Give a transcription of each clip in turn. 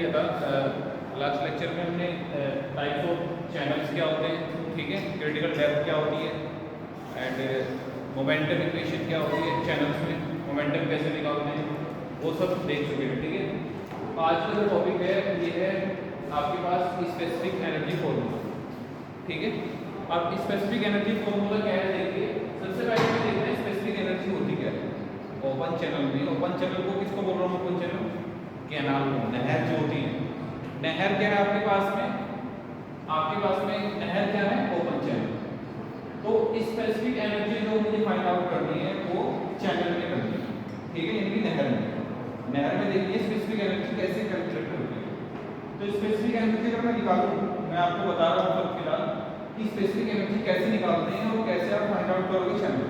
किया था last lecture में हमने टाइप्स ऑफ चैनल्स क्या होते हैं, ठीक है, क्रिटिकल डेप्थ क्या होती है एंड मोमेंटम इक्वेशन क्या होती है, चैनल्स में मोमेंटम कैसे निकालते हैं, वो सब देख चुके हैं। ठीक है, आज का जो टॉपिक है ये है आपके पास स्पेसिफिक एनर्जी फॉर्मूला। ठीक है, अब स्पेसिफिक एनर्जी फॉर्मूला क्या है देखिए। सबसे पहले हम देखते हैं स्पेसिफिक एनर्जी होती क्या है। ओपन चैनल में, ओपन चैनल को किसको बोल रहा हूँ, ओपन चैनल कैनाल, नहर जो होती है। नहर क्या है आपके पास में नहर क्या है, ओपन चैनल। तो स्पेसिफिक एनर्जी जो मुझे फाइंड आउट करनी है वो चैनल में करनी है। ठीक है, यानी नहर में देखिए स्पेसिफिक एनर्जी कैसे कैलकुलेट करते हैं। तो स्पेसिफिक एनर्जी अगर मैं निकालूं, मैं आपको बता रहा हूँ सब फिलहाल कि स्पेसिफिक एनर्जी कैसे निकालते हैं और कैसे आप फाइंड आउट करोगे चैनल।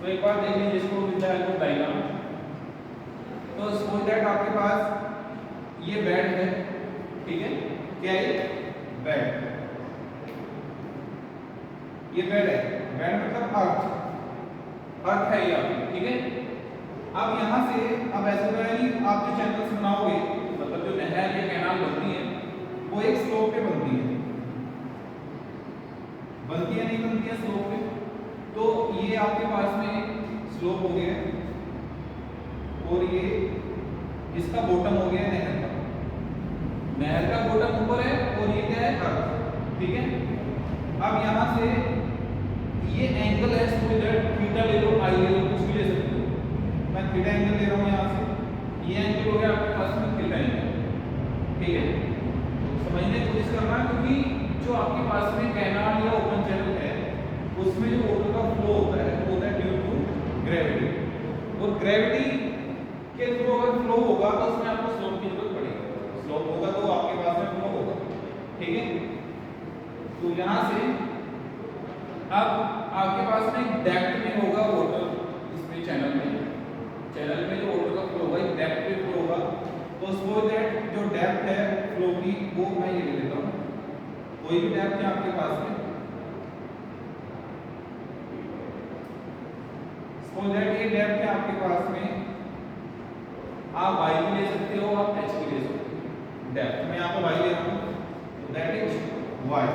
तो एक बार देख लीजिए, जिसको मिलता है वो डायग्राम। तो सपोज दैट आपके पास ये बेड है, ठीक है, क्या है बेड, ये बेड है, बेड मतलब अर्थ है ये आपकी। ठीक है, अब यहाँ से अब ऐसा होगा कि आप जो चैनल्स बनाओगे, मतलब जो नहर या कैनाल बनती है वो एक स्लोप पे बनती है नहीं बनती है स्लोप पे। तो ये आपके पास में स्लोप हो गया और ये इसका बॉटम हो गया नहर का बॉटम ऊपर है और ये क्या है अर्थ। ठीक है, अब यहाँ से ये एंगल है, थीटा ले लो, आई ले लो, कुछ भी ले सकते हो। मैं थीटा एंगल ले रहा हूँ यहाँ से, ये एंगल हो गया आपके पास में थीटा एंगल। ठीक है, तो समझने की कोशिश करना, क्योंकि जो आपके पास में कैनाल या ओपन चैनल है उसमें जो वाटर का फ्लो होता है वो होता है ड्यू टू ग्रेविटी, और ग्रेविटी के थ्रू अगर फ्लो होगा तो उसमें आपको स्लोप की जरूरत पड़ेगी। स्लोप होगा तो आपके पास में फ्लो होगा। ठीक है, तो यहाँ से अब आपके पास में डेप्थ में होगा वाटर, इसमें चैनल में जो वाटर का फ्लो होगा डेप्थ पे फ्लो होगा। तो सपोज दैट जो डेप्थ है फ्लो की वो मैं ये ले लेता हूँ, कोई भी डेप्थ है आपके पास में, सपोज दैट ये डेप्थ है आपके पास में, आप y भी ले सकते हो, आप h भी ले सकते हो। डेप्थ मैं यहाँ पर y ले रहा हूँ, that is y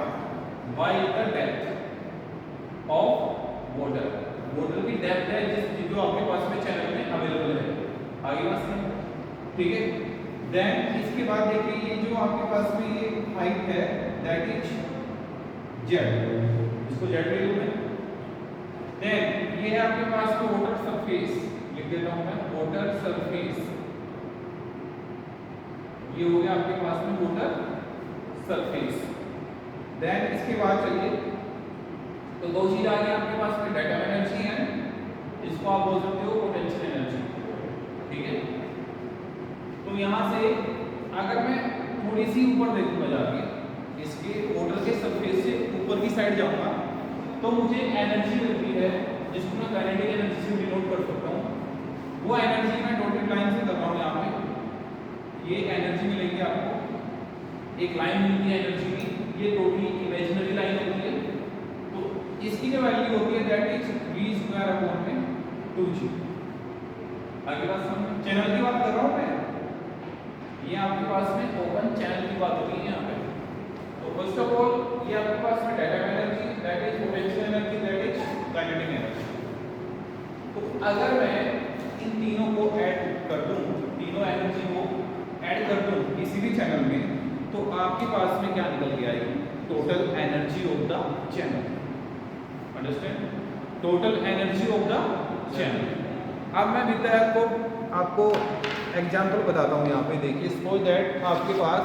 is the depth of water की डेप्थ है जो आपके पास में चैनल में अवेलेबल है। आगे बात समझ, ठीक है। देन इसके बाद देखिए ये जो आपके पास में ये हाइट है दैट इज z, इसको z ले लूं मैं। देन ये है आपके पास में वाटर सरफेस, लिख देता हूं मैं वाटर सरफेस, ये हो गया आपके पास में वाटर सरफेस। देन इसके बाद चलिए, तो दो चीज आ गई आपके पास में, डाटा एनर्जी है, इसको आप बोल सकते हो पोटेंशियल एनर्जी। ठीक है, तो यहाँ से अगर मैं थोड़ी सी ऊपर देखूंगा जाके, इसके वाटर के सरफेस से ऊपर की साइड जाऊंगा तो मुझे एनर्जी मिलती है जिसको मैं काइनेटिक एनर्जी से डिनोट कर सकता हूँ। वो एनर्जी मैं डॉटेड लाइन से कर रहा हूँ यहाँ पे, ये एनर्जी मिलेगी आपको, एक लाइन मिलती है एनर्जी की, ये टोटली इमेजिनरी लाइन होती है। तो इसकी जो वैल्यू होती है दैट इज v²/2g। आगे बात समझ, चैनल की बात कर रहा हूँ मैं, ये आपके पास में ओपन चैनल की बात होती है यहाँ पे। तो फर्स्ट ऑफ ऑल ये आपके पास में data energy that is potential energy that is kinetic energy. तो अगर मैं इन तीनों को ऐड कर दूं, तीनों एनर्जी को ऐड कर दूं किसी भी चैनल में, तो आपके पास में क्या निकल के आएगी, total energy of the channel. Understand, total energy of the channel. अब मैं विद्यार्थी को आपको एग्जांपल बताता हूँ यहाँ पे। देखिए सपोज दैट आपके पास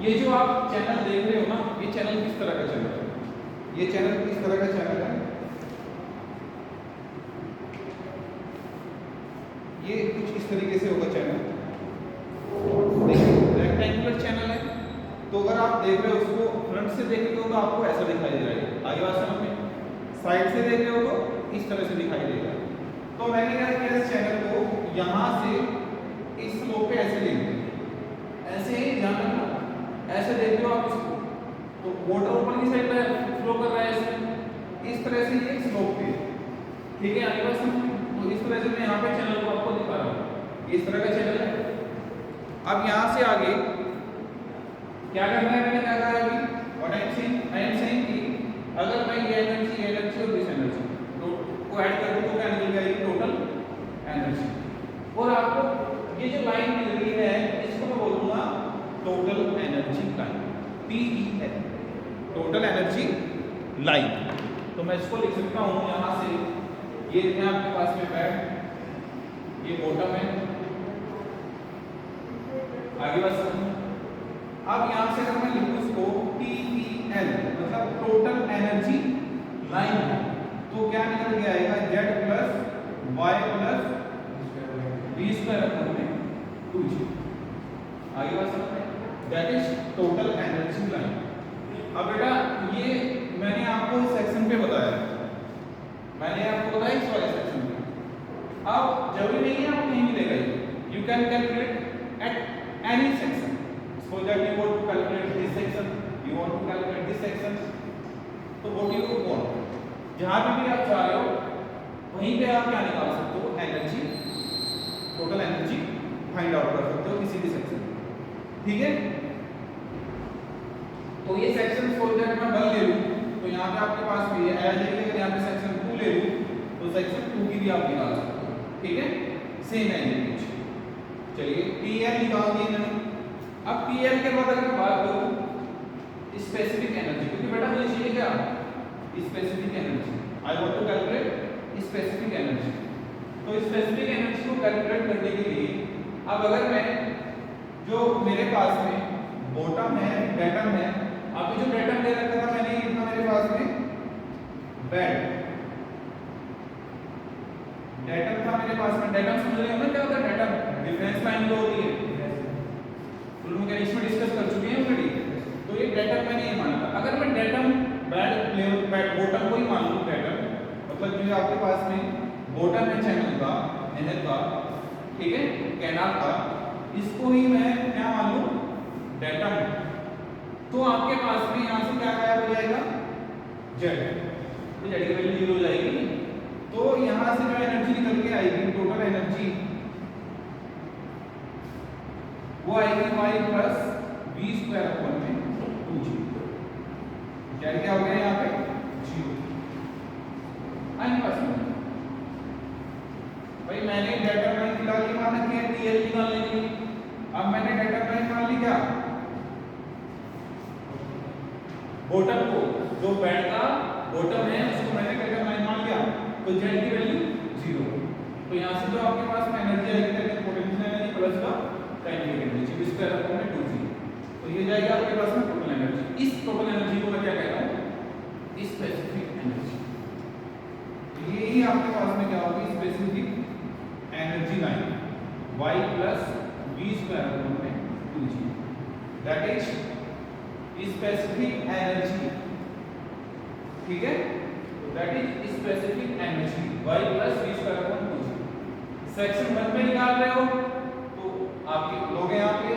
ये जो आप चैनल देख रहे हो ना, ये चैनल किस तरह का चैनल है, ये चैनल किस तरह का चैनल है, ये कुछ इस तरीके से होगा चैनल। देखिए रेक्टेंगुलर चैनल है, तो अगर आप देख रहे हो उसको फ्रंट से देख रहे हो तो आपको ऐसा दिखाई दे रहा है, आगे बात समझ में, साइड से देख रहे हो तो इस तरह से दिखाई देगा। तो मैंने क्या किया, इस चैनल को यहाँ से इस स्लोप पे ऐसे ले लिया, ऐसे ही ध्यान रखना, ऐसे देख रहे हो आप इसको, तो वाटर ऊपर की साइड पे फ्लो कर रहा है इसमें, इस तरह से ये स्लोप पे। ठीक है, आगे बात समझ, तो इस तरह से मैं यहाँ पे चैनल को आपको दिखा रहा हूँ, इस तरह का चैनल है। अब यहाँ से आगे क्या करना है, मैंने क्या कहा है अभी, व्हाट आई एम सेइंग कि अगर मैं ये एनर्जी और दिस एनर्जी को ऐड कर दूं तो क्या निकल जाएगी, टोटल एनर्जी। और आपको ये जो लाइन मिल रही है इसको मैं बोलूंगा total energy line, TEL, total energy line. तो मैं इसको लिख सकता हूँ यहाँ से, ये है आपके पास में बेड, ये बॉटम है, आगे बस। अब यहाँ से अगर मैं लिखूँ इसको TEL मतलब टोटल एनर्जी लाइन है, तो क्या निकल के आएगा, Z plus Y plus B square upon में 2G। आगे बात समझ में, that is total energy line. अब बेटा ये मैंने आपको इस सेक्शन पे बताया, मैंने आपको बताया इस वाले सेक्शन पे। अब जरूरी नहीं है आपको नहीं मिलेगा ये, you can calculate at any section. So that you want to calculate this section, you want to calculate this section, तो व्हाट यू वांट, जहां पे भी आप चाह रहे हो वहीं पे आप क्या निकाल सकते हो, energy, total energy find out कर सकते हो किसी भी सेक्शन में, ठीक है। तो ये सेक्शन फॉर दैट मैं 1 ले लूं तो यहाँ पे आपके पास भी है, अगर यहाँ पे सेक्शन 2 ले लूं तो सेक्शन 2 की भी आप निकाल सकते हो, ठीक है, सेम है ये कुछ। चलिए TL निकाल दिए मैंने। अब TL के बाद अगर मैं बात करूं स्पेसिफिक एनर्जी, क्योंकि बेटा मुझे चाहिए क्या, specific energy, I want to calculate specific energy. तो स्पेसिफिक एनर्जी को कैलकुलेट करने के लिए अब अगर मैं जो मेरे पास में बॉटम है, डेटम है, अभी जो डेटम दे रखा था मैंने, ये था मेरे पास में बेड, डेटम था मेरे पास में। डेटम समझ रहे हो ना क्या होता है डेटम, डिफरेंस लाइन जो होती है, फ्लूइड मैकेनिक्स में डिस्कस कर चुके हैं ऑलरेडी। तो ये डेटम मैंने ये माना था। अगर मैं डेटम बेड बॉटम को ही मान लूं डेटम, मतलब जो आपके पास में बॉटम है चैनल का, नहर का, ठीक है, कैनाल का, इसको ही मैं क्या मान लूं, डेटम, तो आपके पास में यहां से क्या गायब हो जाएगा, Z, तो Z की वैल्यू 0 हो जाएगी। तो यहां से जो एनर्जी निकल के आएगी, टोटल एनर्जी, वो आएगी Y plus B square upon में 2G। Z क्या हो गया यहाँ पे, 0। आइए पास में भाई मैंने डेटा लाइन फिलहाल ये मान रखी है TL निकालने के लिए। अब मैंने डेटा लाइन मान ली क्या, बॉटम को, जो बेड का बॉटम है उसको मैंने डेटा लाइन मान लिया, तो Z की वैल्यू 0। तो यहाँ से जो आपके पास में एनर्जी आएगी, that is potential energy plus का kinetic energy, B square upon में 2G। तो ये जाएगा आपके पास में टोटल एनर्जी। इस टोटल एनर्जी को मैं क्या कहता हूँ, स्पेसिफिक एनर्जी। ये ही आपके पास में क्या होगी, specific energy line, Y plus B square upon में 2G, that is specific energy, ठीक है, तो that is specific energy Y plus B square upon 2G। Section 1 में निकाल रहे हो तो आपके लोग यहाँ पे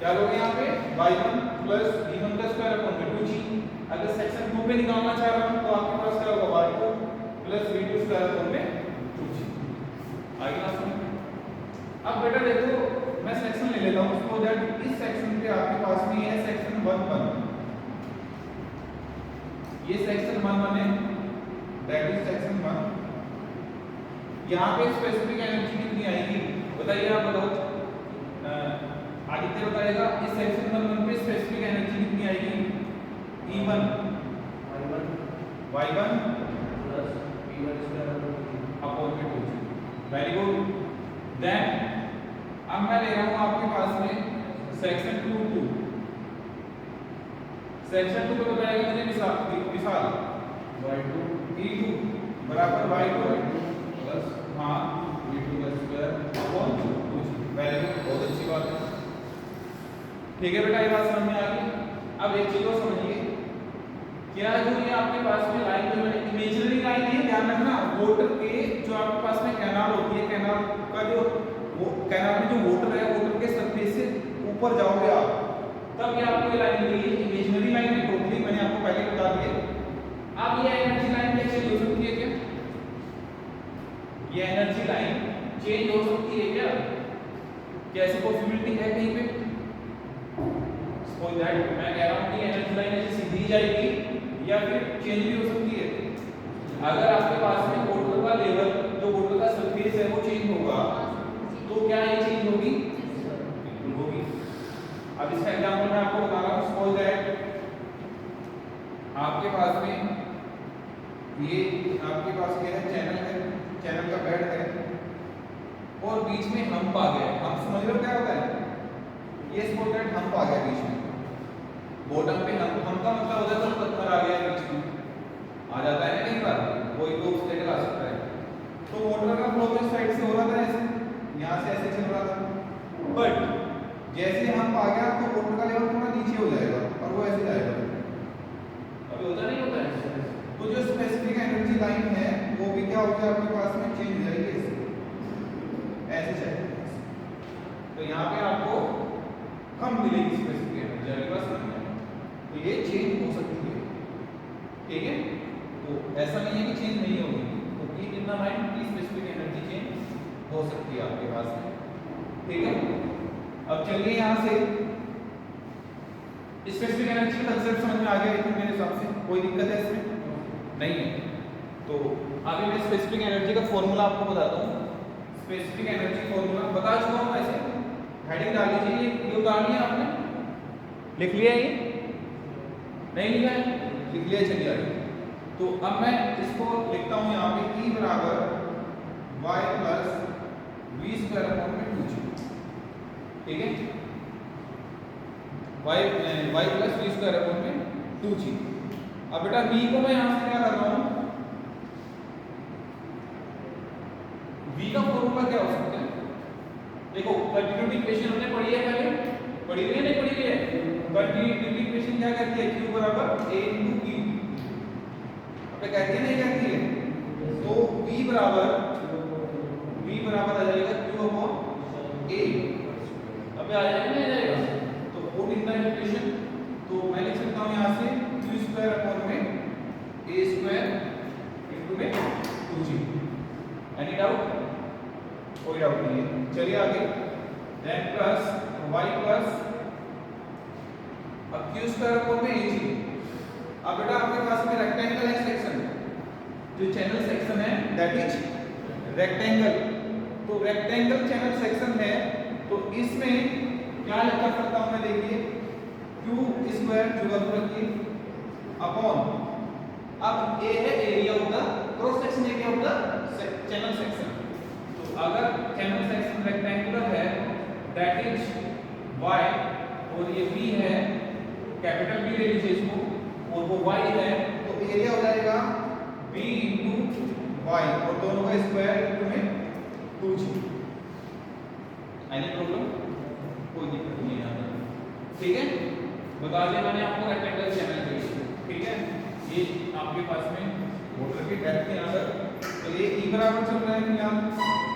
क्या लोग यहाँ पे y1 प्लस b1 का स्क्वायर अपॉन में 2G। अगर सेक्शन 2 पे निकालना चाह रहा हूँ तो आपके पास क्या होगा, y2 plus b2 square upon में 2G। आगे ना सुनिए। अब बेटा देखो मैं सेक्शन ले लेता हूँ, सो दैट इस सेक्शन पे आपके पास में ये है सेक्शन 1 ये सेक्शन 1 है, दैट इज सेक्शन 1। यहाँ पे स्पेसिफिक एनर्जी कितनी आएगी बताइए, आप बताओ, आदित्य बताएगा। इस सेक्शन 1 पे स्पेसिफिक एनर्जी कितनी आएगी, E1 y1 plus b1 square upon में 2G। Very good. देन अब मैं ले रहा हूँ आपके पास में सेक्शन 2 सेक्शन 2 पे बताएगा मुझे विशाल y2 E2 बराबर y2 प्लस हाँ b2 का square upon 2G। Very good, बहुत अच्छी बात है, ठीक है बेटा, ये बात समझ में आ गई। अब एक चीज और समझिए, क्या जो ये आपके पास में लाइन जो है इमेजिनरी लाइन है, ध्यान रखना, वाटर के जो आपके पास में कैनाल होती है, कैनाल का जो वो कैनाल में जो वाटर है, वाटर के सरफेस से ऊपर जाओगे आप, तब ये आपको ये लाइन मिलेगी, इमेजिनरी लाइन है टोटली, मैंने आपको पहले बता दिया। अब ये एनर्जी लाइन क्या चेंज हो सकती है क्या, ये एनर्जी लाइन चेंज हो सकती है क्या, क्या ऐसी पॉसिबिलिटी है कहीं पे? सपोज दैट मैं कह रहा हूँ कि एनर्जी लाइन ऐसे सीधी जाएगी या फिर चेंज भी हो सकती है। अगर आपके पास में बोतल का लेवल, जो बोतल का सरफेस है वो चेंज होगा तो क्या ये चेंज होगी? बिल्कुल होगी। अब इसका एग्जांपल मैं आपको बता रहा हूँ। सपोज दैट आपके पास में ये आपके पास क्या है, चैनल है, चैनल का बेड है और बीच में हम्प आ गया। हम समझ रहे हो क्या होता है? ये सपोज दैट हम्प आ गया बीच में, बॉटम पे हम्प का मतलब होता है तो पत्थर आ गया बीच में, आ जाता है ना कई बार, कोई तो स्टेट आ सकता है। तो वाटर का फ्लो इस साइड से हो रहा था, ऐसे यहाँ से ऐसे चल रहा था, बट जैसे हम्प आ गया तो वाटर का लेवल थोड़ा नीचे हो जाएगा और वो ऐसे जाएगा। अभी होता नहीं होता है। तो जो स्पेसिफिक एनर्जी लाइन है वो भी क्या होगा आपके पास में, चेंज हो जाएगी ऐसे चलेगी। तो यहाँ पे आपको कम मिलेगी स्पेसिफिक एनर्जी, आपके पास नहीं है, तो ये चेंज हो सकती है। ठीक है, तो ऐसा नहीं है कि चेंज नहीं होगी, तो कीप इन द माइंड कि स्पेसिफिक एनर्जी चेंज हो सकती है आपके पास में। ठीक है, अब चलिए यहाँ से स्पेसिफिक एनर्जी का कंसेप्ट समझ में आ गया है मेरे हिसाब से, कोई दिक्कत है इसमें? नहीं है। तो अभी मैं स्पेसिफिक एनर्जी का फॉर्मूला आपको बताता हूँ। स्पेसिफिक एनर्जी फॉर्मूला बता चुका हूँ वैसे, हेडिंग डाल लीजिए, ये उतार लिया आपने, लिख लिया, ये नहीं लिखा है, लिख लिया, चलिए आगे। तो अब मैं इसको लिखता हूँ यहाँ पे E बराबर y plus V square upon में 2g। ठीक है, y plus V square upon में 2g। अब बेटा v को मैं यहाँ से क्या कर रहा हूँ, v का फॉर्मूला क्या हो सकता है? देखो कंटिन्यूटी इक्वेशन हमने पढ़ी है, पहले पढ़ी हुई है, नहीं पढ़ी हुई है? कंटिन्यूटी इक्वेशन क्या कहती है? q बराबर a into q। अब कहती है नहीं कहती है? तो v बराबर आ जाएगा q अपॉन a। अब आ जाएगा नहीं आ जाएगा? तो पुट इन द इक्वेशन, तो मैं लिख सकता हूँ यहाँ से q स्क्वायर अपॉन में a स्क्वायर इनटू में 2g। Any doubt? कोई डाउट नहीं है, चलिए आगे। देन प्लस y प्लस अब q स्क्वायर अपॉन में ag। अब बेटा आपके पास में रेक्टेंगल है सेक्शन, जो चैनल सेक्शन है दैट इज रेक्टेंगल। तो रेक्टेंगल चैनल सेक्शन है, तो इसमें क्या लिख सकता हूं मैं, देखिए q स्क्वायर जुगल रखिए अपॉन, अब a है area of the cross section area of the channel section. तो अगर चैनल सेक्शन रेक्टेंगुलर है दैट इज y और ये b है, कैपिटल B ले लीजिए इसको, और वो y है, तो एरिया हो जाएगा b इंटू y और दोनों का स्क्वायर इंटू में 2g। Any problem? कोई दिक्कत नहीं है यहाँ पर। ठीक है, बता दिया मैंने आपको रेक्टेंगल चैनल के लिए। ठीक है, ये आपके पास में वाटर की डेप्थ है यहाँ तक, तो ये E बराबर चल रहा है फिलहाल।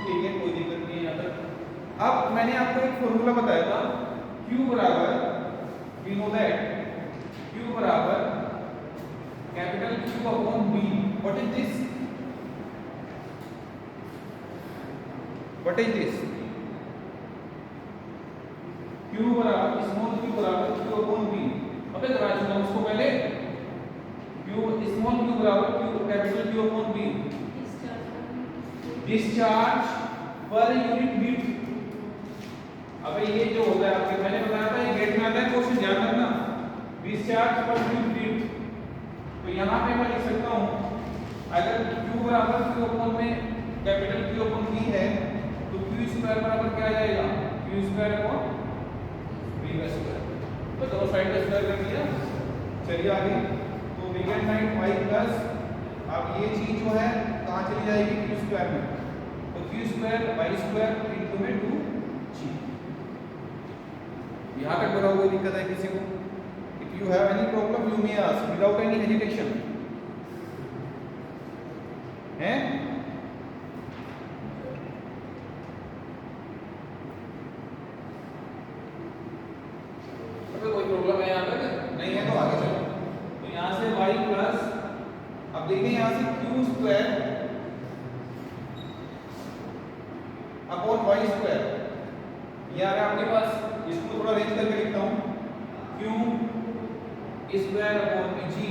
ठीक है, कोई दिक्कत नहीं है यहाँ तक। अब मैंने आपको एक फॉर्मूला बताया था, Q बराबर, वी नो दैट Q बराबर capital Q upon B। What is this? What is this? Q बराबर स्मॉल q बराबर Q अपॉन B। अबे करा चुका उसको पहले, Q स्मॉल q बराबर Q capital Q upon B, discharge पर यूनिट मीटर। अबे ये जो होता है आपके, मैंने बताया था ये गेट में आता है, क्वेश्चन ध्यान रखना, डिस्चार्ज पर यूनिट मीटर। तो यहाँ पे मैं लिख सकता हूँ, अगर Q बराबर Q अपॉन में कैपिटल Q अपॉन B है, तो Q स्क्वायर बराबर क्या आ जाएगा? Q स्क्वायर अपॉन B का स्क्वायर। तो दोनों साइड का स्क्वायर कर दिया। चलिए आगे, तो we can find y plus, अब ये चीज जो है कहाँ चली जाएगी? Q स्क्वायर में, तो Q square y square into में 2g। यहाँ तक बताओ, कोई दिक्कत है किसी को? If you have any problem you may ask without any hesitation. हैं? अबे कोई प्रॉब्लम है यहाँ तक? नहीं है तो आगे चलो। तो यहाँ से y प्लस, अब देखिए यहाँ से Q square upon y square, ये आ रहा है आपके पास, इसको थोड़ा अरेंज करके लिखता हूँ, क्यू स्क्वायर अपॉन जी,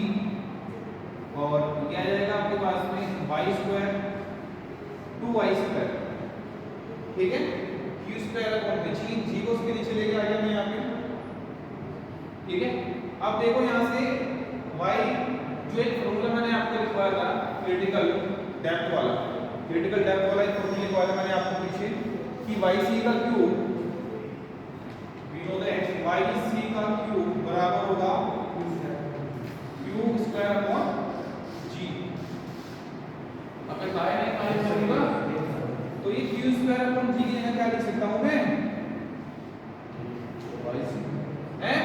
और क्या आ जाएगा आपके पास में वाई स्क्वायर 2y स्क्वायर, ठीक है। क्यू स्क्वायर अपॉन में जी को उसके नीचे लेके आ गया मैं यहाँ पे, ठीक है। अब देखो यहाँ से y जो एक फॉर्मूला मैंने आपको लिखवाया था क्रिटिकल डेप्थ वाला, क्रिटिकल डेप्थ वाला एक फॉर्मूला लिखवाया था मैंने आपको पीछे कि yc का cube, we know that yc का क्यूब बराबर होगा क्यू स्क्वायर अपॉन जी। अब मैं काय नहीं काय करूंगा, तो ये क्यू स्क्वायर अपॉन जी की जगह क्या लिख सकता हूं मैं, yc है,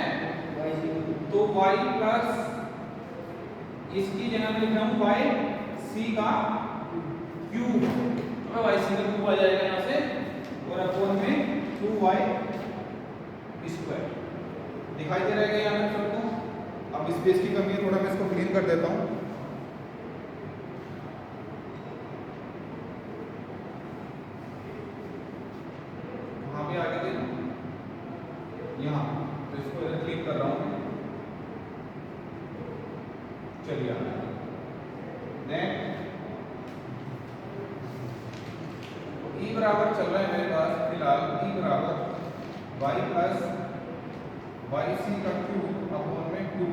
तो y प्लस इसकी जगह में लिख रहा हूं y c का क्यूब, तो y c का क्यूब आ जाएगा यहां से, और अपॉन में 2y स्क्वायर दिखाई दे रहा है यहाँ पे सबको। अब स्पेस की कमी है, थोड़ा मैं इसको क्लीन कर देता हूँ। वहां पे आगे थे यहाँ, तो इसको क्लीन कर रहा हूँ। चलिए देन ई बराबर चल रहा है मेरे पास फिलहाल, ई बराबर y प्लस yc का क्यूब अपॉन में 2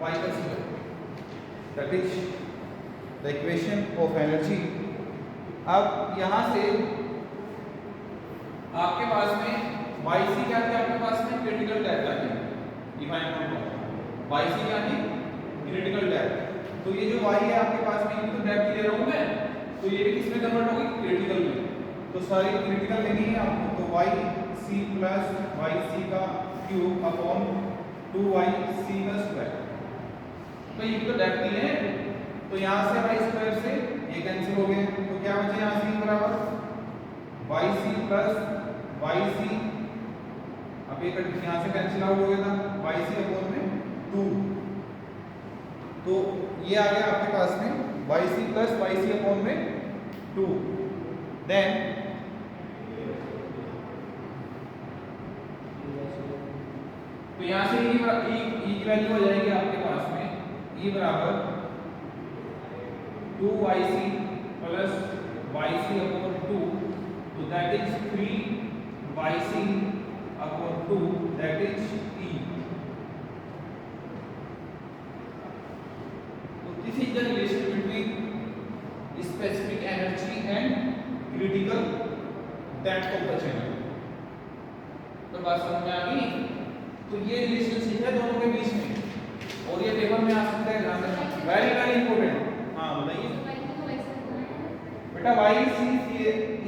y का square, that is the equation of energy. अब यहाँ से आपके पास में yc क्या थी, आपके पास में क्रिटिकल डेप्थ आ गई, if I am not wrong, yc क्या थी क्रिटिकल डेप्थ। तो ये जो y है आपके पास में, ये तो डेप्थ ले रहा हूँ मैं, तो ये भी किसमें कन्वर्ट होगी, क्रिटिकल में। तो सारी क्रिटिकल लेनी है आपको, तो yc प्लस yc का क्यूब अपॉन 2yc का स्क्वायर, तो ये भी तो डेप्थ ही है, तो यहाँ से y स्क्वायर से ये कैंसिल हो गए, तो क्या बचे यहाँ से बराबर yc प्लस yc, अब ये यहाँ से कैंसिल आउट हो गया था yc अपॉन में 2, तो ये आ गया आपके पास में yc प्लस yc अपॉन में 2। देन तो यहाँ से ई की वैल्यू हो जाएगी आपके पास में ई बराबर 2yc प्लस yc अपॉन 2, तो that is 3yc upon 2, that is e। तो this is the relation between specific energy and critical depth of the channel. तो बात समझ में आ गई, तो ये रिलेशनशिप है दोनों के बीच में, और ये पेपर में आ सकता है, ध्यान रखना, वेरी वेरी इंपॉर्टेंट। हाँ बताइए बेटा, yc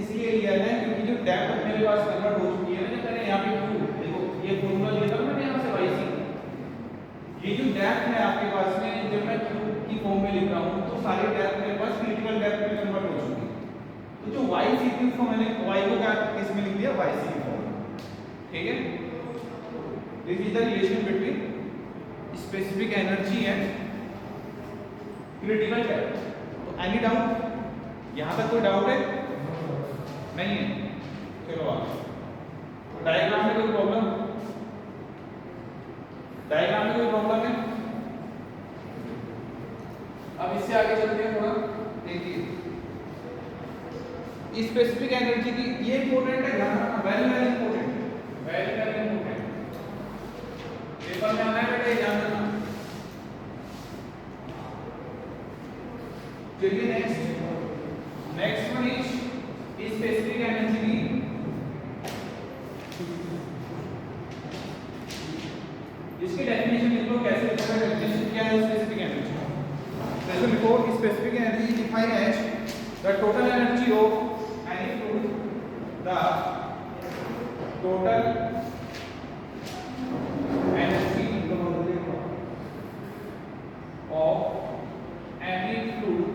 इसलिए लिया है क्योंकि जो डेप्थ मेरे पास कन्वर्ट हो चुकी है ना, जब मैंने यहाँ पे क्यू देखो ये फॉर्मूला लिया था मैंने यहाँ से yc, ये जो डेप्थ है आपके पास में, जब मैं क्यू की फॉर्म में लिख रहा हूँ तो सारी डेप्थ मेरे पास क्रिटिकल डेप्थ में कन्वर्ट हो चुकी है, तो जो yc थी उसको मैंने y को क्या इसमें लिख दिया yc की फॉर्म में, ठीक है। This is the relation between specific energy and critical depth। तो any doubt, यहाँ तक कोई डाउट है नहीं है, चलो आगे। तो डायग्राम में कोई प्रॉब्लम, डायग्राम में कोई प्रॉब्लम है? अब इससे आगे चलते हैं थोड़ा, देखिए स्पेसिफिक एनर्जी की, ये इंपॉर्टेंट है, ध्यान रखना, very very important, very very important, paper में आना है बेटा, ध्यान रखना। चलिए next one is specific energy की, इसकी डेफिनेशन लिख लो, कैसे लिखा है डेफिनेशन, क्या है स्पेसिफिक एनर्जी। जैसे लिखो specific energy define as the total energy of any fluid, the total energy of any fluid,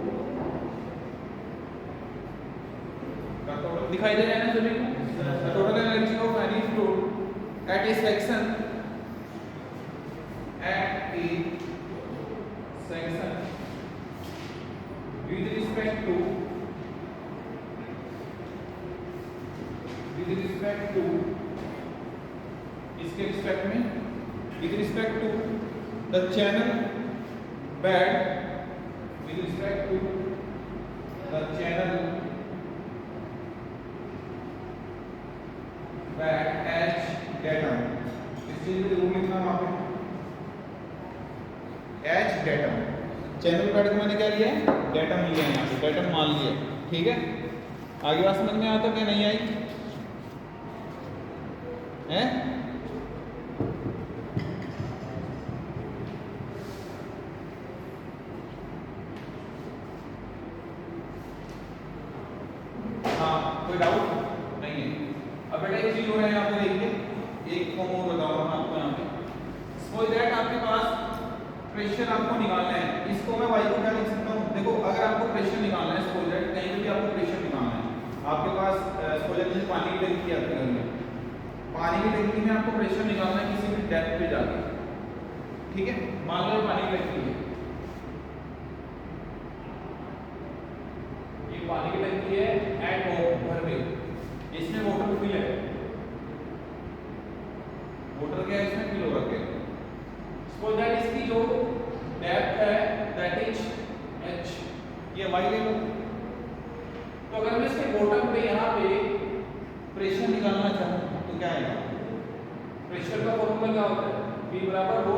का टोटल दिखाई दे रहा है ना सभी को, the total energy of any fluid at a section with respect to किसके रिस्पेक्ट में, with respect to the channel bed, with respect to the channel bed H datum. इस चीज में रूल लिखना वहां पे एच डेटम। चैनल बेड को मैंने क्या लिया है, डेटम लिया है, यहाँ पे डेटम मान लिया। ठीक है, आगे बात समझ में आता क्या नहीं आई है? हाँ, कोई डाउट नहीं है? अब बेटा एक चीज हो रहा है यहाँ पे, देखिए एक फॉर्म और बताऊंगा मैं आपको यहाँ पे। सपोज दैट आपके पास प्रेशर आपको निकालना है, इसको मैं y को क्या लिख सकता हूँ? देखो अगर आपको प्रेशर निकालना है, सपोज दैट कहीं भी आपको प्रेशर निकालना है, आपके पास सपोज दैट जैसे पानी की टंकी आती है, पानी की टंकी में आपको प्रेशर निकालना है किसी भी डेप्थ पे जाके। ठीक है, मान लो पानी की टंकी है, ये पानी की टंकी है एट होम घर पे, इसमें वाटर फिल है, वाटर क्या है इसमें फिल हो रखा है। सपोज दैट इसकी जो डेप्थ है दैट इज h, ये y ले लो। तो अगर मैं इसके बॉटम पे यहाँ पे प्रेशर निकालना चाहूँ तो क्या आएगा? प्रेशर का फॉर्मूला क्या होता है? P बराबर रो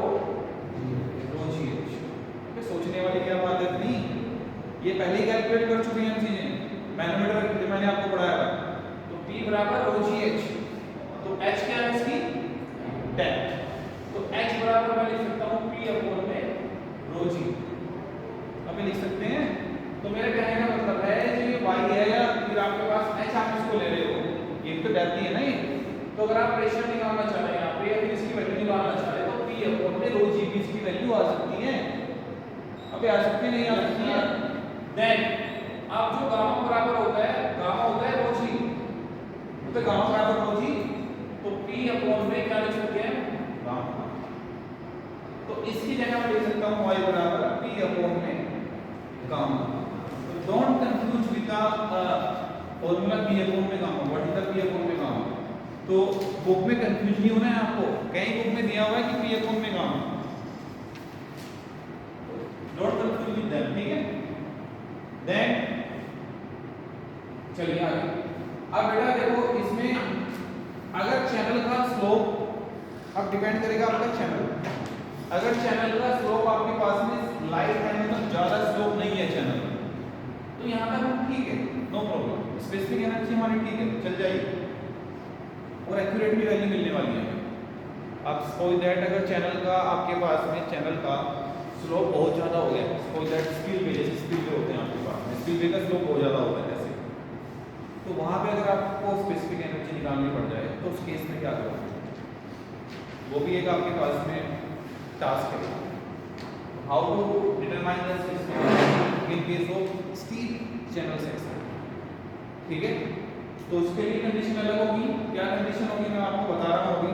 जी एच। सोचने वाली क्या बात है इतनी, ये पहले ही कैलकुलेट कर चुके हैं हम चीजें, मैनोमीटर जो मैंने आपको पढ़ाया था। तो P बराबर रो जी एच, तो h क्या है इसकी? डेप्थ। तो h बराबर मैं लिख सकता हूँ P अपॉन में रो जी। अब लिख सकते हैं। तो मेरे कहने का मतलब है जो ये y है या फिर आपके पास h आप इसको ले रहे हो, ये तो डेप्थ ही है ना ये। तो अगर आप प्रेशर निकालना चाह रहे हैं यहाँ पे या फिर इसकी वैल्यू निकालना चाह रहे हैं तो P अपॉन में रो जी की इसकी वैल्यू आ सकती है। अबे आ सकती है, नहीं आ सकती है? देन अब जो गामा बराबर होता है, गामा होता है रो जी, तो गामा बराबर रो जी, तो P अपॉन में क्या लिख सकते हैं? गामा। तो इसकी जगह मैं लिख सकता हूँ y बराबर P अपॉन में गामा। तो don't confuse with the formula P upon में gamma. What is the P upon में गामा? तो बुक में कंफ्यूज नहीं होना है आपको, कहीं बुक में दिया हुआ है कि P अपॉन में gamma, don't confuse with that. ठीक है, देन चलिए आगे। अब बेटा देखो इसमें अगर चैनल का स्लोप, अब डिपेंड करेगा आपका चैनल, अगर चैनल का स्लोप आपके पास में लाइट है, मतलब ज्यादा स्लोप नहीं है चैनल, तो यहाँ तक ठीक है, नो प्रॉब्लम, स्पेसिफिक एनर्जी हमारी ठीक है, चल जाएगी और एक्यूरेट भी वैल्यू मिलने वाली है। अब सपोज दैट अगर चैनल का आपके पास में चैनल का स्लोप बहुत ज्यादा हो गया, सपोज दैट स्पिलवे, जैसे स्पिलवे होते हैं आपके पास में, स्पिलवे का स्लोप बहुत ज्यादा होता है ऐसे, तो वहां पे अगर आपको स्पेसिफिक एनर्जी निकालनी पड़ जाए तो उस केस में क्या करोगे? वो भी एक आपके पास में टास्क है, how to determine the specific energy in case of steep channel section. ठीक है, तो उसके लिए कंडीशन अलग होगी। क्या कंडीशन होगी मैं आपको बता रहा हूँ अभी,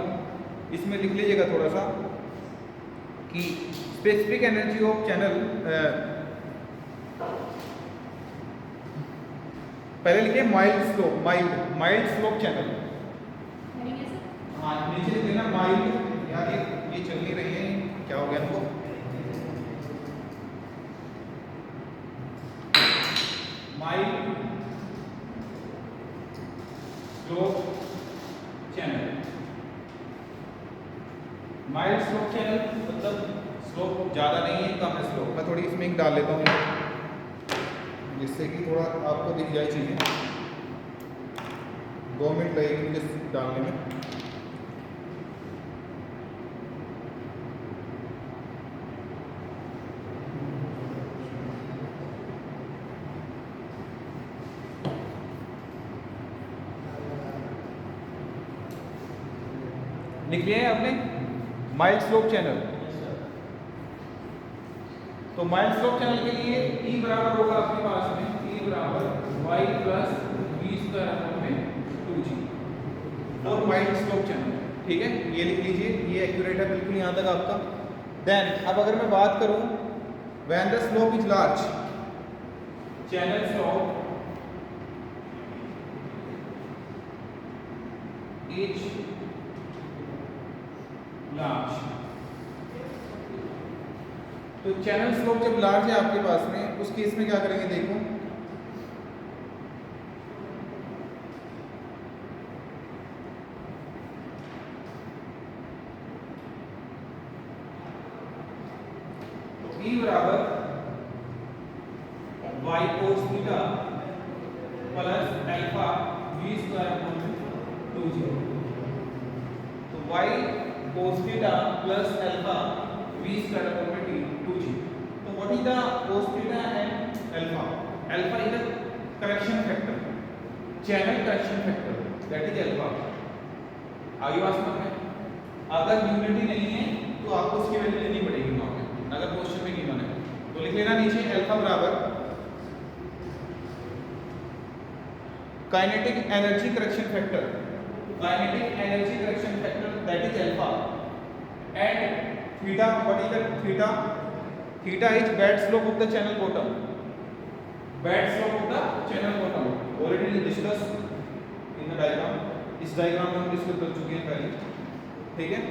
इसमें लिख लीजिएगा थोड़ा सा कि स्पेसिफिक एनर्जी ऑफ चैनल, पहले लिखिए mild slope, mild slope channel. हाँ नीचे लिख देना माइल्ड, यार ये चल नहीं रही है, क्या हो गया इनको? Mild slope channel, mild slope channel मतलब स्लोप ज़्यादा नहीं है, कम है स्लोप। मैं थोड़ी इसमें डाल लेता हूँ जिससे कि थोड़ा आपको दिख जाए चीज़ें, 2 मिनट लगेगी मुझे डालने में। लिख लिया है आपने माइल्ड स्लोप चैनल। तो माइल्ड स्लोप चैनल के लिए E बराबर होगा आपके पास में E बराबर y plus v square upon में 2g और माइल्ड स्लोप चैनल। ठीक है, ये लिख लीजिए, ये एक्यूरेट है बिल्कुल यहाँ तक आपका। देन अब अगर मैं बात करूँ when the slope is large, channel slope is large. तो चैनल स्लोप जब लार्ज है आपके पास में, उस केस में क्या करेंगे देखो, E बराबर y cos theta plus alpha v square upon 2g। तो y cos theta plus alpha v square upon 2g। तो what is the cos theta and alpha? Alpha is the correction factor, channel correction factor, that is alpha. आगे बात समझ में? अगर unity नहीं है तो आपको उसकी वैल्यू लेनी पड़ेगी वहां पे, अगर क्वेश्चन में गिवन है तो लिख लेना नीचे अल्फा बराबर kinetic energy correction factor, kinetic energy correction factor that is alpha, and theta, what is the theta? Theta is bed slope of the channel bottom, bed slope of the channel bottom, already discuss in the diagram. इस diagram में हम discuss कर चुके हैं पहले, ठीक है।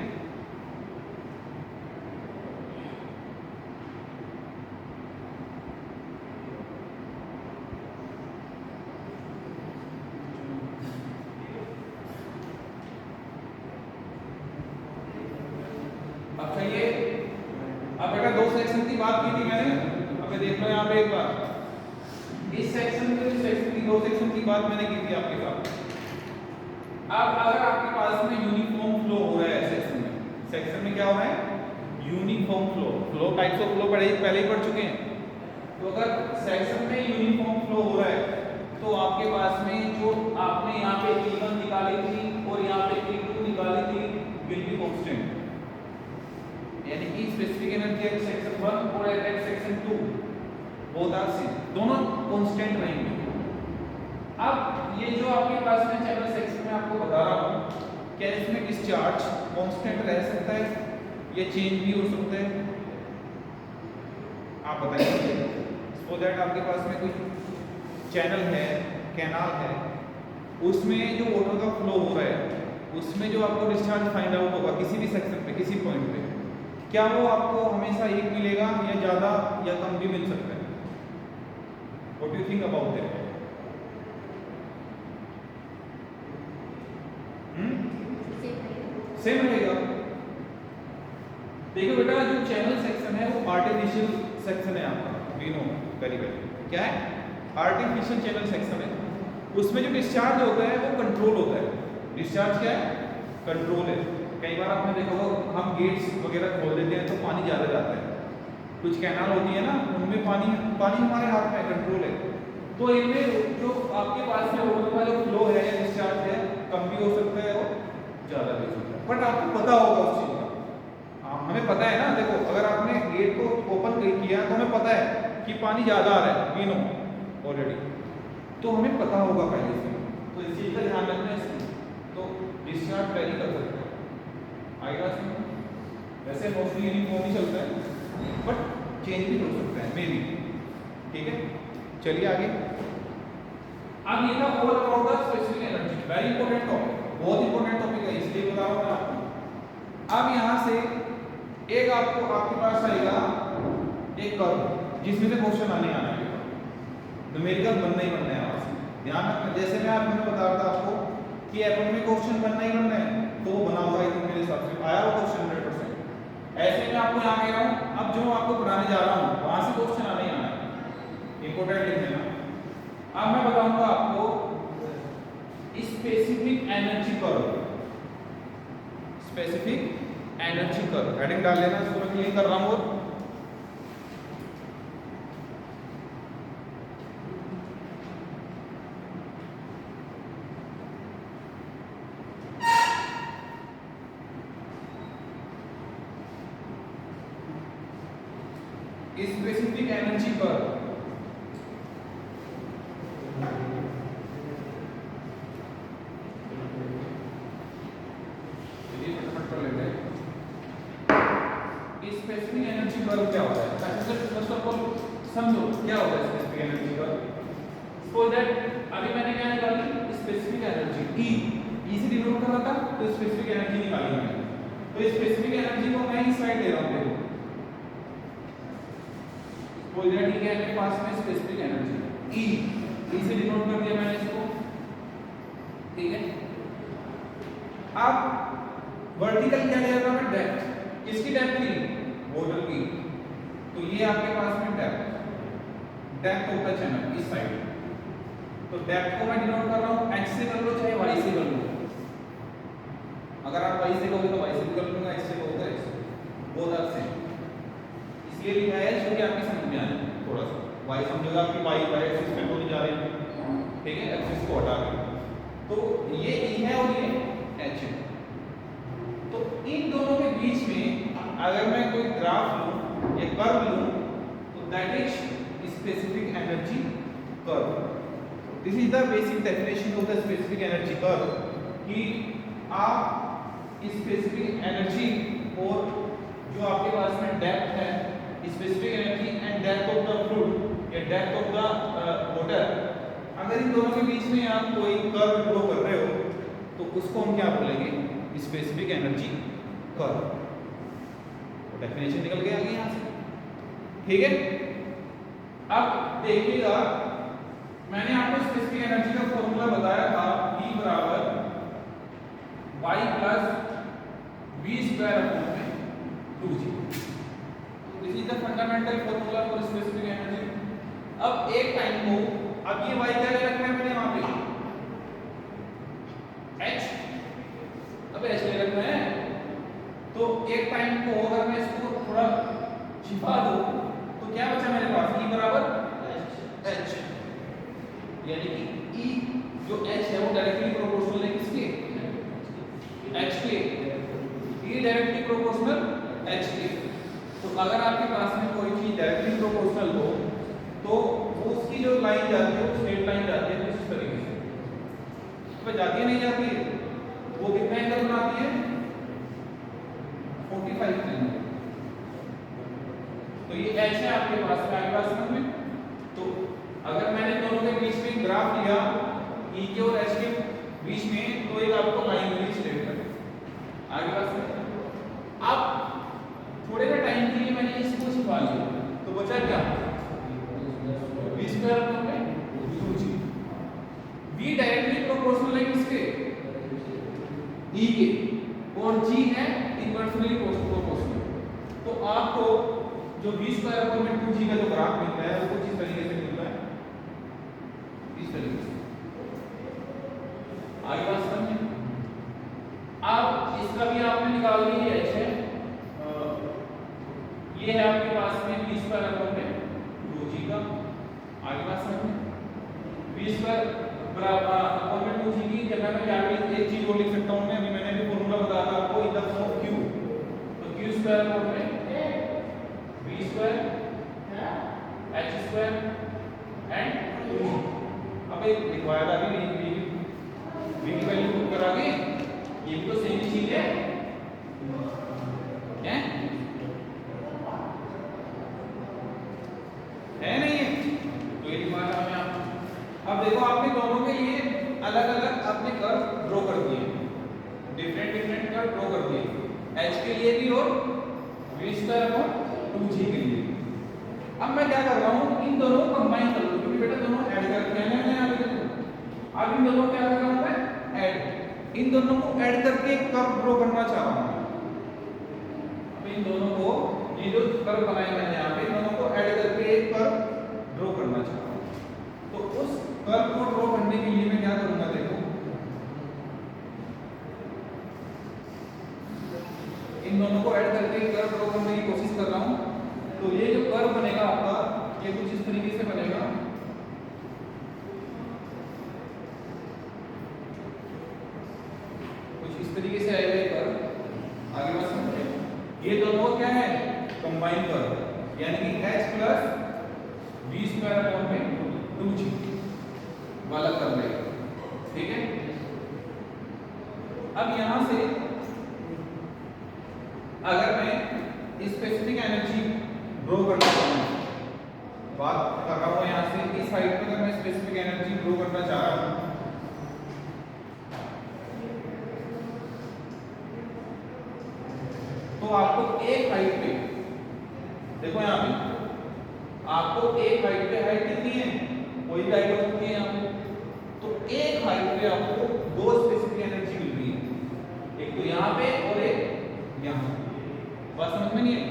अच्छा ये अब बेटा दो सेक्शन की बात की थी मैंने, अब देख लो यहाँ पे एक बार, इस सेक्शन में इस सेक्शन की, दो सेक्शन की बात मैंने की थी आपके साथ। अब अगर आपके पास में यूनिफॉर्म फ्लो हो रहा है सेक्शन में क्या हो रहा है? Uniform flow, flow types of flow पहले ही पढ़ चुके हैं। तो अगर सेक्शन में यूनिफॉर्म फ्लो हो रहा है तो आपके पास में जो आपने यहाँ पे E1 निकाली थी और यहाँ पे E2 निकाली थी विल बी कांस्टेंट, यानी कि स्पेसिफिक एनर्जी एट सेक्शन 1 और at section 2 both are same, दोनों कांस्टेंट रहेंगे। अब ये जो आपके पास में चैनल सेक्शन में आपको बता रहा हूँ, क्या इसमें डिस्चार्ज कांस्टेंट रह सकता है या चेंज भी हो सकता है? आप बताइए। सो दैट आपके पास में कोई चैनल है, कैनाल है, उसमें जो वाटर का फ्लो हो रहा है, उसमें जो आपको डिस्चार्ज फाइंड आउट होगा किसी भी सेक्शन पे, किसी पॉइंट पे, क्या वो आपको हमेशा एक मिलेगा या ज्यादा या कम भी मिल सकता है? What do you think about that? Same रहेगा। देखो बेटा, जो चैनल सेक्शन है वो आर्टिफिशियल सेक्शन है आपका, वी नो वेरी वेल। क्या है? आर्टिफिशियल चैनल सेक्शन है। उसमें जो डिस्चार्ज होता है वो कंट्रोल होता है। डिस्चार्ज क्या है? कंट्रोल है। कई बार आपने देखा होगा हम गेट्स वगैरह खोल देते हैं तो पानी ज़्यादा जाता है, कुछ कैनाल होती है ना उनमें पानी हमारे हाथ में कंट्रोल है, तो इनमें जो आपके पास में वाटर का जो फ्लो है या डिस्चार्ज है कम भी हो सकता है और ज़्यादा भी हो सकता है, बट आपको पता होगा उस चीज़ का। हमें पता है ना, देखो अगर आपने गेट को ओपन किया तो हमें पता है कि पानी ज़्यादा आ रहा है, वी नो ऑलरेडी, तो हमें पता होगा पहले से, तो इस चीज़ का ध्यान रखना है इसमें। तो डिस्चार्ज वैरी कर सकते हैं, आएगा इसमें। वैसे मोस्टली यूनिफॉर्म ही चलता है बट चेंज भी हो सकता है मे बी, ठीक है। चलिए आगे। अब ये था all about the specific energy, very important topic, बहुत इंपॉर्टेंट टॉपिक है इसलिए बता रहा हूँ मैं आपको। अब यहाँ से एक आपको आपके पास आएगा एक कर्व जिसमें से क्वेश्चन आने आना है, न्यूमेरिकल बनना ही बनना है आपसे, ध्यान रखना। जैसे मैं आपको बता रहा था आपको कि एप्पल में क्वेश्चन बनना ही बनना है, तो वो बना हुआ है मेरे हिसाब से, आया हुआ क्वेश्चन 100%। ऐसे मैं आपको यहाँ कह रहा हूँ, अब जो आपको पढ़ाने जा रहा हूँ वहाँ से क्वेश्चन आने ही आना है, इंपॉर्टेंट लिख देना। अब मैं बताऊंगा आपको specific energy curve, specific energy curve, heading डाल लेना, इसको मैं क्लियर कर रहा हूँ। Specific energy curve, specific energy curve क्या होता है? फर्स्ट ऑफ ऑल समझो क्या होता है specific energy curve. So that अभी मैंने क्या निकाली? स्पेसिफिक एनर्जी, ई से डिनोट कर रहा था तो स्पेसिफिक एनर्जी निकाली मैंने। तो स्पेसिफिक एनर्जी को मैं इस साइड ले रहा हूँ, देखो बोल दिया ठीक है, मेरे पास में स्पेसिफिक एनर्जी ई से डिनोट कर दिया मैंने इसको, ठीक है। अब वर्टिकल क्या ले रहा मैं, डेप्थ, किसकी डेप्थ की, वाटर की, तो ये आपके पास में डेप्थ ऑफ द चैनल इस साइड, तो डेप्थ को मैं डिनोट कर रहा हूँ h से कर लो चाहे y से कर लो, अगर आप y से कहोगे तो y से भी कर लूंगा, x से कहोगे तो x से, बोथ आर सेम, इसलिए लिखा है जो कि आपकी समझ में आ जाए थोड़ा सा, y समझोगे आपकी y एक्सिस पे होने जा रहे हैं, ठीक है, एक्सिस को हटा के, तो ये e है और ये h है, तो इन दोनों के बीच में अगर मैं कोई ग्राफ लूं या कर्व लूं तो that is specific energy curve. This is the basic definition of the specific energy curve, कि आप स्पेसिफिक एनर्जी और जो आपके पास में डेप्थ है, specific energy and depth of the fluid या डेप्थ ऑफ द वाटर, अगर इन दोनों के बीच में आप कोई कर्व ड्रॉ कर रहे हो तो उसको हम क्या बोलेंगे, स्पेसिफिक एनर्जी कर्व। तो डेफिनेशन निकल गया आगे यहाँ से, ठीक है। अब देखिएगा मैंने आपको स्पेसिफिक एनर्जी का फॉर्मूला बताया था, E बराबर y plus v square upon में 2g, this is the fundamental formula for specific energy. अब एक टाइम को, अब ये y क्या ले रखा है मैंने वहां पे h, अब h ले रखा है, तो एक टाइम को अगर मैं इसको थोड़ा छिपा दूं तो क्या बचा मेरे पास, E बराबर h, यानी कि E जो h है वो डायरेक्टली प्रोपोर्शनल है किसके, h के, E डायरेक्टली प्रोपोर्शनल h के। तो अगर आपके पास में कोई चीज डायरेक्टली प्रोपोर्शनल हो तो उसकी जो लाइन जाती है वो स्ट्रेट लाइन जाती है कुछ इस तरीके से, तो जाती है नहीं जाती है, वो कितना एंगल बनाती है, 45 एंगल। तो ये h है आपके पास में, आपके पास में, तो अगर मैंने दोनों के बीच में ग्राफ लिया E के और h के बीच में, तो एक आपको लाइन मिली स्ट्रेट लाइन आगे पास में। अब थोड़े से टाइम के लिए मैंने इसको छिपा लिया तो बचा क्या, v स्क्वायर अपॉन में 2g, v डायरेक्टली प्रोपोर्शनल है किसके, E के, और g है इनवर्सली प्रोपोर्शनल। तो आपको जो v स्क्वायर अपॉन में 2g का जो ग्राफ मिलता है वो कुछ इस तरीके से मिलता है, इस तरीके से आगे बात समझिए। अब इसका भी आपने निकाल लिया, ये h है, ये है आपके पास में v स्क्वायर अपॉन में 2g का, आगे बात समझिए, v स्क्वायर बराबर अपॉन में 2g की जगह में क्या एक चीज और लिख सकता हूं मैं, अभी मैंने भी फॉर्मूला बताया था आपको, इन द फॉर्म q, तो q स्क्वायर अपॉन में v square h square and 2g। अब एक लिखवाया था अभी v की वैल्यू पुट करा के, ये भी तो सेम ही चीज है, है नहीं है, तो ये लिखवाया था मैंने आपको। अब देखो आपने दोनों के लिए अलग अलग अपने कर्व ड्रॉ कर दिए, डिफरेंट कर्व ड्रॉ कर दिए, h के लिए भी और v स्क्वायर अपॉन 2g के लिए। अब मैं क्या कर रहा हूँ, इन दोनों को कंबाइन कर लूँ, क्योंकि बेटा दोनों ऐड करके आने हैं यहाँ पे, अब इन दोनों को क्या कर रहा हूँ मैं, ऐड, इन दोनों को ऐड करके एक कर्व ड्रॉ करना चाह रहा हूँ। अब इन दोनों को, ये जो कर्व बनाए मैंने यहाँ पे, इन दोनों को ऐड करके एक कर्व ड्रॉ करना चाह रहा हूँ। तो उस कर्व को ड्रॉ करने के लिए मैं क्या करूँगा, देखो इन दोनों को ऐड करके एक कर्व ड्रॉ करने की कोशिश कर रहा हूँ। तो ये जो कर्व बनेगा आपका, ये कुछ इस तरीके से बनेगा, कुछ इस तरीके से आएगा ये कर्व, आगे बात समझिए। ये दोनों क्या है, कंबाइन कर्व, यानी कि h plus v square upon में 2g वाला कर्व है, ठीक है। अब यहां से अगर मैं स्पेसिफिक एनर्जी ड्रॉ करना चाहता हूँ, बात कर रहा हूँ यहाँ से इस साइड पे, अगर मैं स्पेसिफिक एनर्जी ड्रॉ करना चाह रहा हूँ, तो आपको एक हाइट पे, देखो यहाँ पे आपको एक हाइट पे हाइट कितनी है, कोई भी हाइट हो सकती है यहाँ पे, तो एक हाइट पे आपको दो स्पेसिफिक एनर्जी मिल रही है, एक तो यहाँ पे और एक यहाँ। बात समझ में नहीं है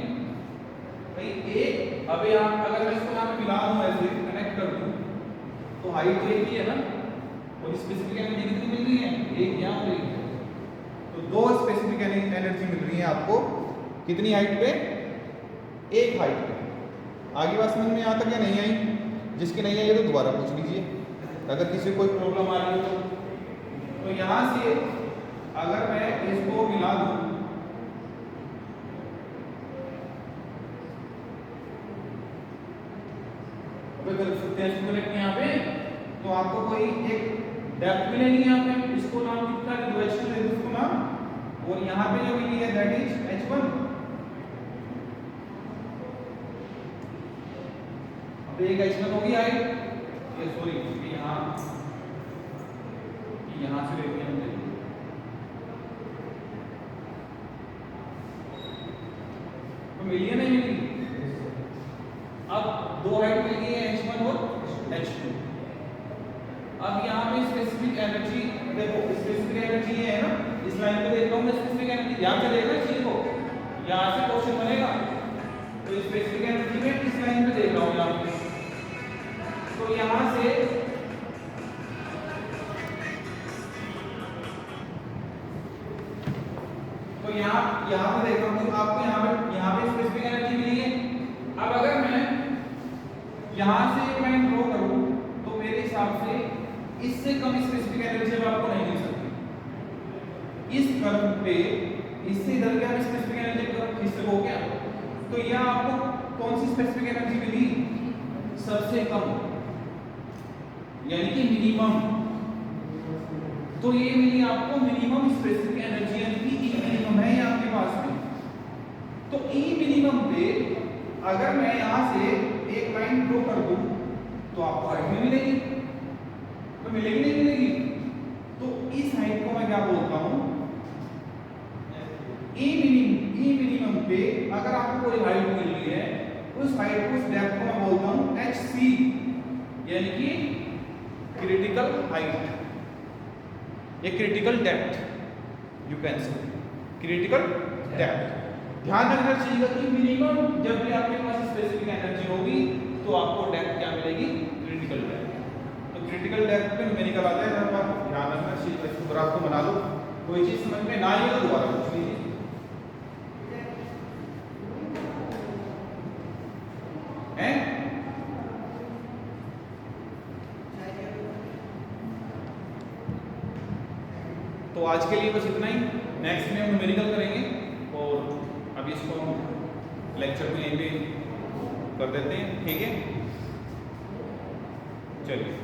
भाई? एक अब यहाँ अगर मैं इसको यहाँ पे मिला दूं, ऐसे कनेक्ट कर दूं, तो हाइट तो एक ही है ना, और स्पेसिफिक एनर्जी कितनी मिल रही है, एक यहाँ और एक यहाँ। तो दो स्पेसिफिक एनर्जी मिल रही है आपको कितनी हाइट पे, एक हाइट पे। आगे बात समझ में यहाँ तक या नहीं आई? जिसकी नहीं आई है तो दोबारा पूछ लीजिए, अगर किसी को कोई प्रॉब्लम आ रही हो तो यहाँ से अगर मैं इसको मिला दूं, कर सकते हैं इसको कनेक्ट यहाँ पे, तो आपको कोई एक डेप्थ मिलेगी यहाँ पे, इसको नाम कितना डायरेक्शन दे दो इसको नाम, और यहाँ पे जो मिली है दैट इज h1। अब एक h1 होगी हाइट, ये सॉरी यहाँ से लेते हैं हम, तो मिली है नहीं मिली? अब दो हाइट मिल गई है h1 और h2। अब यहाँ पे स्पेसिफिक एनर्जी देखो, स्पेसिफिक एनर्जी ये है ना, इस लाइन पे देख रहा हूँ मैं स्पेसिफिक एनर्जी, ध्यान से देखना चीज को, यहाँ से क्वेश्चन बनेगा तो स्पेसिफिक एनर्जी में इस लाइन पे देख रहा हूँ यहाँ पे, तो यहाँ से तो यहाँ पे देख रहा हूँ आपको यहाँ पे स्पेसिफिक एनर्जी मिली है। अब अगर मैं यहाँ से एक लाइन ड्रॉ करूँ तो मेरे हिसाब से इससे कम स्पेसिफिक एनर्जी अब आपको नहीं मिल सकती। इस कर्व पे इससे इधर क्या स्पेसिफिक एनर्जी कर्व खींच सको क्या? तो यहाँ आपको कौन सी स्पेसिफिक एनर्जी मिली? सबसे कम, यानी कि मिनिमम। तो ये मिली आपको मिनिमम स्पेसिफिक एनर्जी, यानी कि ई मिनिमम है ये आपके पास में। तो ई मिनिमम पे अगर मैं यहाँ से एक लाइन ड्रॉ कर दूं तो आपको हाइट में मिलेगी, तो मिलेगी नहीं मिलेगी? तो इस हाइट को मैं क्या बोलता हूँ? ई मिनिमम पे अगर आपको कोई हाइट मिल रही है, उस हाइट को, उस डेप्थ को मैं बोलता हूँ HC, यानी कि क्रिटिकल हाइट, ये critical depth, you can say critical depth. ध्यान रखना चाहिए कि मिनिमम जब भी आपके पास स्पेसिफिक एनर्जी होगी तो आपको डेप्थ क्या मिलेगी? Critical depth. तो क्रिटिकल डेप्थ पे न्यूमेरिकल आता है, ध्यान रखना चाहिए। इसको ग्राफ को बना लो, कोई चीज समझ में ना आई तो दोबारा पूछ लीजिए। तो आज के लिए बस इतना ही, नेक्स्ट में हम न्यूमेरिकल करेंगे और अभी इसको लेक्चर को यहीं पे कर देते हैं, ठीक है? चलिए।